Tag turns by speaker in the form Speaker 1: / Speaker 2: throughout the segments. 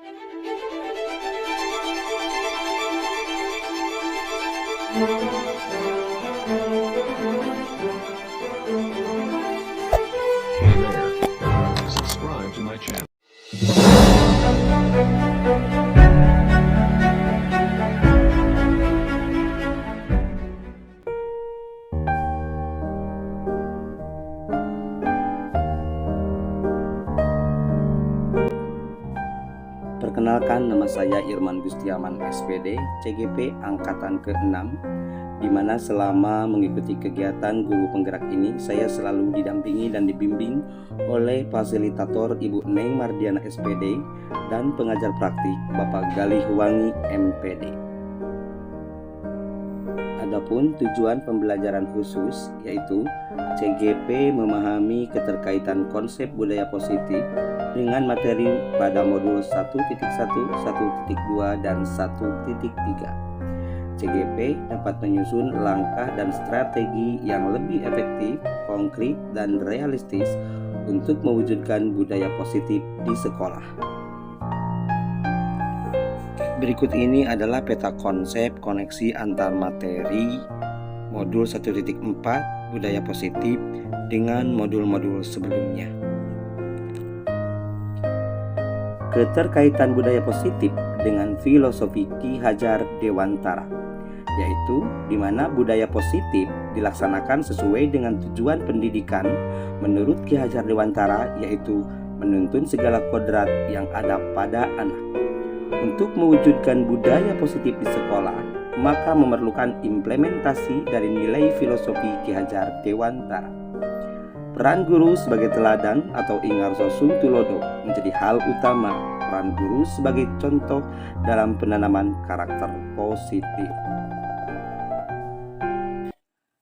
Speaker 1: Hey there, subscribe to my channel.
Speaker 2: Perkenalkan, nama saya Irman Gustiaman SPD, CGP Angkatan ke-6, di mana selama mengikuti kegiatan guru penggerak ini, saya selalu didampingi dan dibimbing oleh fasilitator Ibu Neng Mardiana SPD dan pengajar praktik Bapak Galih Wangi MPD. Adapun tujuan pembelajaran khusus yaitu CGP memahami keterkaitan konsep budaya positif dengan materi pada modul 1.1, 1.2, dan 1.3. CGP dapat menyusun langkah dan strategi yang lebih efektif, konkret, dan realistis untuk mewujudkan budaya positif di sekolah. Berikut ini adalah peta konsep koneksi antar materi modul 1.4 budaya positif dengan modul-modul sebelumnya. Keterkaitan budaya positif dengan filosofi Ki Hajar Dewantara, yaitu di mana budaya positif dilaksanakan sesuai dengan tujuan pendidikan menurut Ki Hajar Dewantara, yaitu menuntun segala kodrat yang ada pada anak. Untuk mewujudkan budaya positif di sekolah, maka memerlukan implementasi dari nilai filosofi Ki Hajar Dewantara. Peran guru sebagai teladan atau ingarso suntulodo menjadi hal utama. Peran guru sebagai contoh dalam penanaman karakter positif.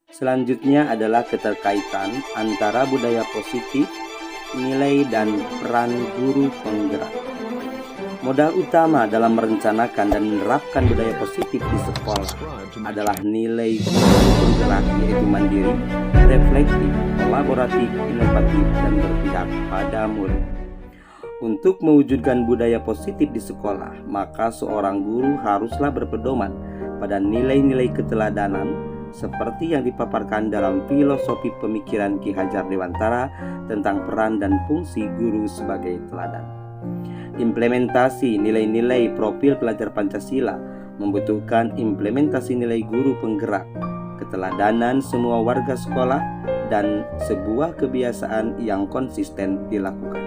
Speaker 2: Selanjutnya adalah keterkaitan antara budaya positif, nilai, dan peran guru penggerak. Modal utama dalam merencanakan dan menerapkan budaya positif di sekolah adalah nilai guru penggerak, yaitu mandiri, reflektif, kolaboratif, inovatif, dan berpihak pada murid. Untuk mewujudkan budaya positif di sekolah, maka seorang guru haruslah berpedoman pada nilai-nilai keteladanan seperti yang dipaparkan dalam filosofi pemikiran Ki Hajar Dewantara tentang peran dan fungsi guru sebagai teladan. Implementasi nilai-nilai profil pelajar Pancasila membutuhkan implementasi nilai guru penggerak, keteladanan semua warga sekolah, dan sebuah kebiasaan yang konsisten dilakukan.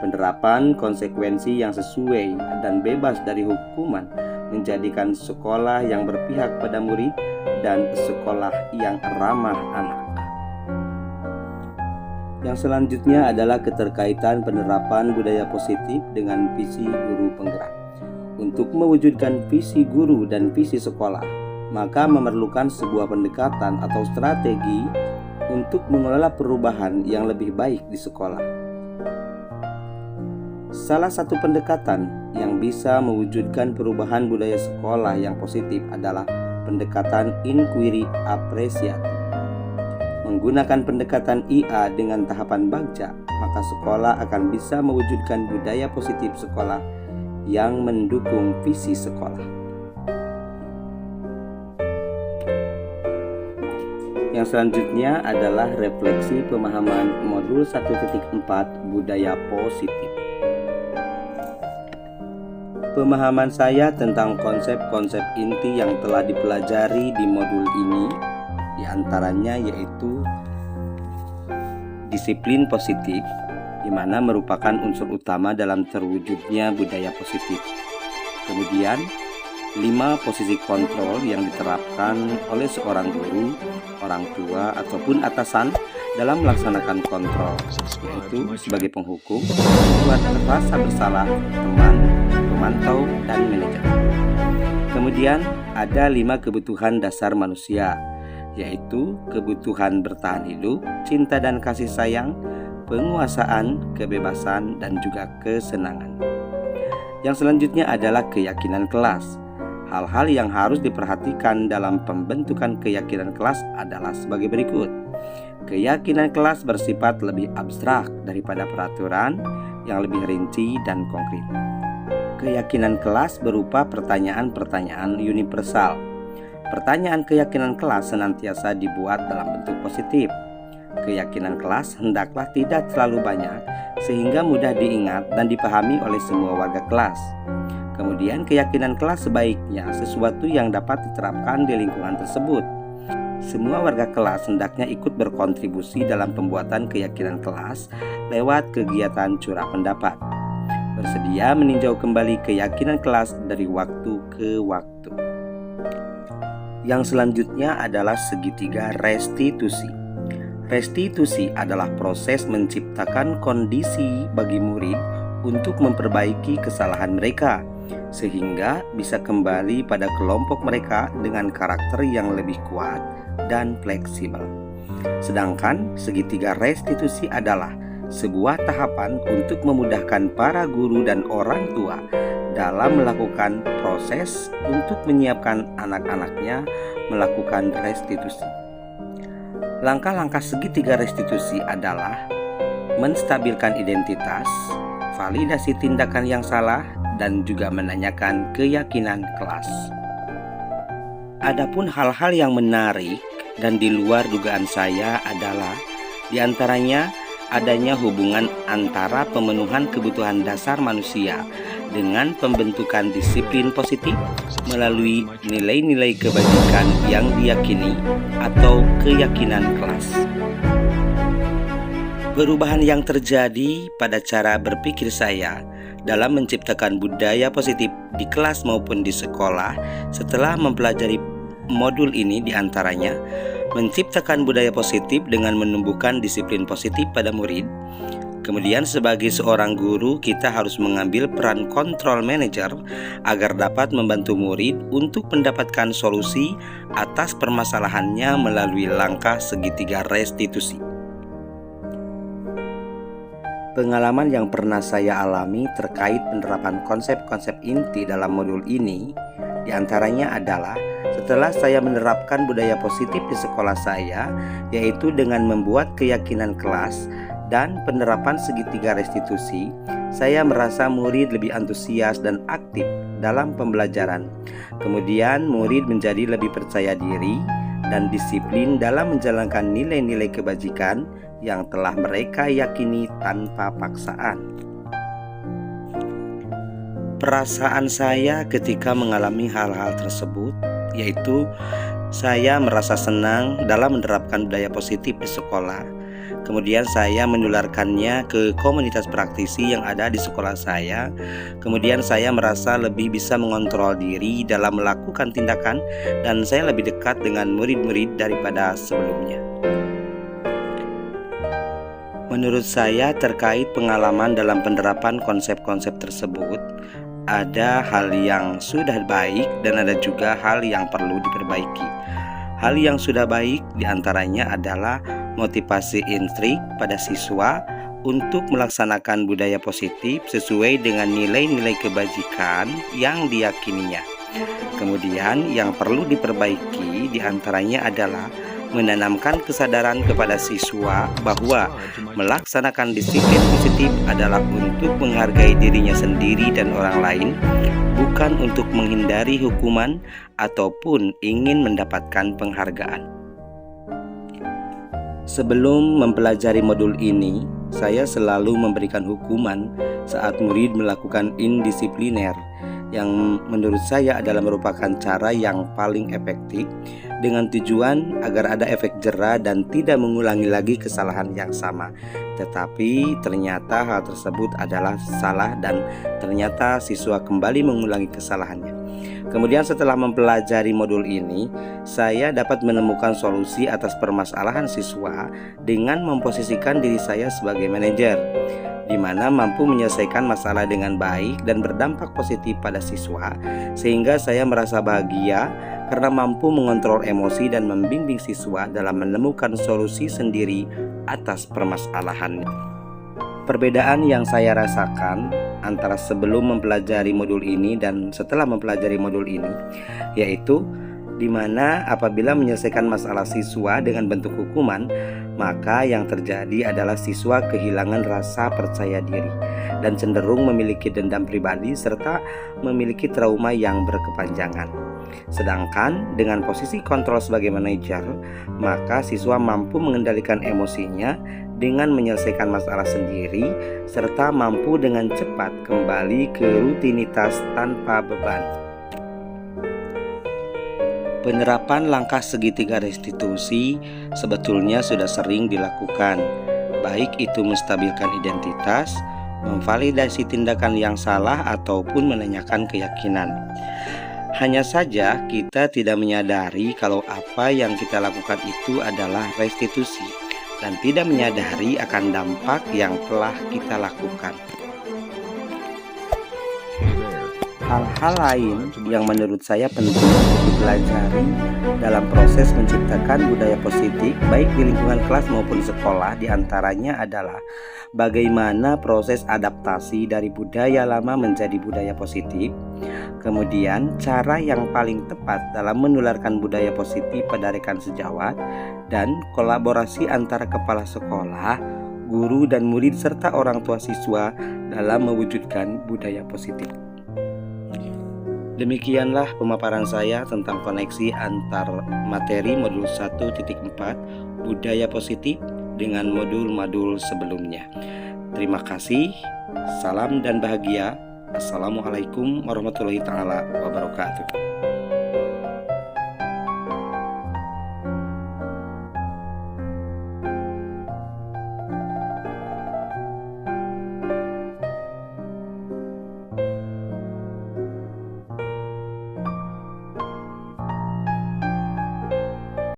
Speaker 2: Penerapan konsekuensi yang sesuai dan bebas dari hukuman menjadikan sekolah yang berpihak pada murid dan sekolah yang ramah anak. Yang selanjutnya adalah keterkaitan penerapan budaya positif dengan visi guru penggerak. Untuk mewujudkan visi guru dan visi sekolah, maka memerlukan sebuah pendekatan atau strategi untuk mengelola perubahan yang lebih baik di sekolah. Salah satu pendekatan yang bisa mewujudkan perubahan budaya sekolah yang positif adalah pendekatan inquiry apresiatif. Menggunakan pendekatan IA dengan tahapan bagja, maka sekolah akan bisa mewujudkan budaya positif sekolah yang mendukung visi sekolah. Yang selanjutnya adalah refleksi pemahaman modul 1.4 budaya positif. Pemahaman saya tentang konsep-konsep inti yang telah dipelajari di modul ini diantaranya yaitu disiplin positif, di mana merupakan unsur utama dalam terwujudnya budaya positif. Kemudian 5 posisi kontrol yang diterapkan oleh seorang guru, orang tua, ataupun atasan dalam melaksanakan kontrol, yaitu sebagai penghukum, membuat rasa bersalah, teman, pemantau, dan manajer. Kemudian ada 5 kebutuhan dasar manusia, yaitu kebutuhan bertahan hidup, cinta dan kasih sayang, penguasaan, kebebasan, dan juga kesenangan. Yang selanjutnya adalah keyakinan kelas. Hal-hal yang harus diperhatikan dalam pembentukan keyakinan kelas adalah sebagai berikut. Keyakinan kelas bersifat lebih abstrak daripada peraturan yang lebih rinci dan konkret. Keyakinan kelas berupa pertanyaan-pertanyaan universal. Pertanyaan keyakinan kelas senantiasa dibuat dalam bentuk positif. Keyakinan kelas hendaklah tidak terlalu banyak sehingga mudah diingat dan dipahami oleh semua warga kelas. Kemudian keyakinan kelas sebaiknya sesuatu yang dapat diterapkan di lingkungan tersebut. Semua warga kelas hendaknya ikut berkontribusi dalam pembuatan keyakinan kelas lewat kegiatan curah pendapat. Bersedia meninjau kembali keyakinan kelas dari waktu ke waktu. Yang selanjutnya adalah segitiga restitusi. Restitusi adalah proses menciptakan kondisi bagi murid untuk memperbaiki kesalahan mereka, sehingga bisa kembali pada kelompok mereka dengan karakter yang lebih kuat dan fleksibel. Sedangkan segitiga restitusi adalah sebuah tahapan untuk memudahkan para guru dan orang tua dalam melakukan proses untuk menyiapkan anak-anaknya melakukan restitusi. Langkah-langkah segitiga restitusi adalah menstabilkan identitas, validasi tindakan yang salah, dan juga menanyakan keyakinan kelas. Adapun hal-hal yang menarik dan di luar dugaan saya adalah diantaranya adanya hubungan antara pemenuhan kebutuhan dasar manusia dengan pembentukan disiplin positif melalui nilai-nilai kebajikan yang diyakini atau keyakinan kelas. Perubahan yang terjadi pada cara berpikir saya dalam menciptakan budaya positif di kelas maupun di sekolah setelah mempelajari modul ini diantaranya menciptakan budaya positif dengan menumbuhkan disiplin positif pada murid. Kemudian sebagai seorang guru kita harus mengambil peran kontrol manajer agar dapat membantu murid untuk mendapatkan solusi atas permasalahannya melalui langkah segitiga restitusi. Pengalaman yang pernah saya alami terkait penerapan konsep-konsep inti dalam modul ini diantaranya adalah setelah saya menerapkan budaya positif di sekolah saya, yaitu dengan membuat keyakinan kelas dan penerapan segitiga restitusi, saya merasa murid lebih antusias dan aktif dalam pembelajaran. Kemudian murid menjadi lebih percaya diri dan disiplin dalam menjalankan nilai-nilai kebajikan yang telah mereka yakini tanpa paksaan. Perasaan saya ketika mengalami hal-hal tersebut yaitu saya merasa senang dalam menerapkan budaya positif di sekolah. Kemudian saya menularkannya ke komunitas praktisi yang ada di sekolah saya. Kemudian saya merasa lebih bisa mengontrol diri dalam melakukan tindakan dan saya lebih dekat dengan murid-murid daripada sebelumnya. Menurut saya terkait pengalaman dalam penerapan konsep-konsep tersebut, ada hal yang sudah baik dan ada juga hal yang perlu diperbaiki. Hal yang sudah baik diantaranya adalah motivasi intrik pada siswa untuk melaksanakan budaya positif sesuai dengan nilai-nilai kebajikan yang diyakininya. Kemudian yang perlu diperbaiki diantaranya adalah menanamkan kesadaran kepada siswa bahwa melaksanakan disiplin positif adalah untuk menghargai dirinya sendiri dan orang lain, bukan untuk menghindari hukuman ataupun ingin mendapatkan penghargaan. Sebelum mempelajari modul ini, saya selalu memberikan hukuman saat murid melakukan indisipliner, yang menurut saya adalah merupakan cara yang paling efektif dengan tujuan agar ada efek jera dan tidak mengulangi lagi kesalahan yang sama. Tetapi ternyata hal tersebut adalah salah dan ternyata siswa kembali mengulangi kesalahannya. Kemudian setelah mempelajari modul ini, saya dapat menemukan solusi atas permasalahan siswa dengan memposisikan diri saya sebagai manajer, di mana mampu menyelesaikan masalah dengan baik dan berdampak positif pada siswa, sehingga saya merasa bahagia karena mampu mengontrol emosi dan membimbing siswa dalam menemukan solusi sendiri atas permasalahannya. Perbedaan yang saya rasakan antara sebelum mempelajari modul ini dan setelah mempelajari modul ini, yaitu di mana apabila menyelesaikan masalah siswa dengan bentuk hukuman, maka yang terjadi adalah siswa kehilangan rasa percaya diri dan cenderung memiliki dendam pribadi serta memiliki trauma yang berkepanjangan. Sedangkan dengan posisi kontrol sebagai manajer, maka siswa mampu mengendalikan emosinya dengan menyelesaikan masalah sendiri serta mampu dengan cepat kembali ke rutinitas tanpa beban. Penerapan langkah segitiga restitusi sebetulnya sudah sering dilakukan, baik itu menstabilkan identitas, memvalidasi tindakan yang salah, ataupun menanyakan keyakinan. Hanya saja kita tidak menyadari kalau apa yang kita lakukan itu adalah restitusi dan tidak menyadari akan dampak yang telah kita lakukan. Hal-hal lain yang menurut saya penting untuk dipelajari dalam proses menciptakan budaya positif baik di lingkungan kelas maupun sekolah diantaranya adalah bagaimana proses adaptasi dari budaya lama menjadi budaya positif, kemudian cara yang paling tepat dalam menularkan budaya positif pada rekan sejawat, dan kolaborasi antara kepala sekolah, guru dan murid serta orang tua siswa dalam mewujudkan budaya positif. Demikianlah pemaparan saya tentang koneksi antar materi modul 1.4 budaya positif dengan modul-modul sebelumnya. Terima kasih, salam dan bahagia. Assalamualaikum warahmatullahi wabarakatuh.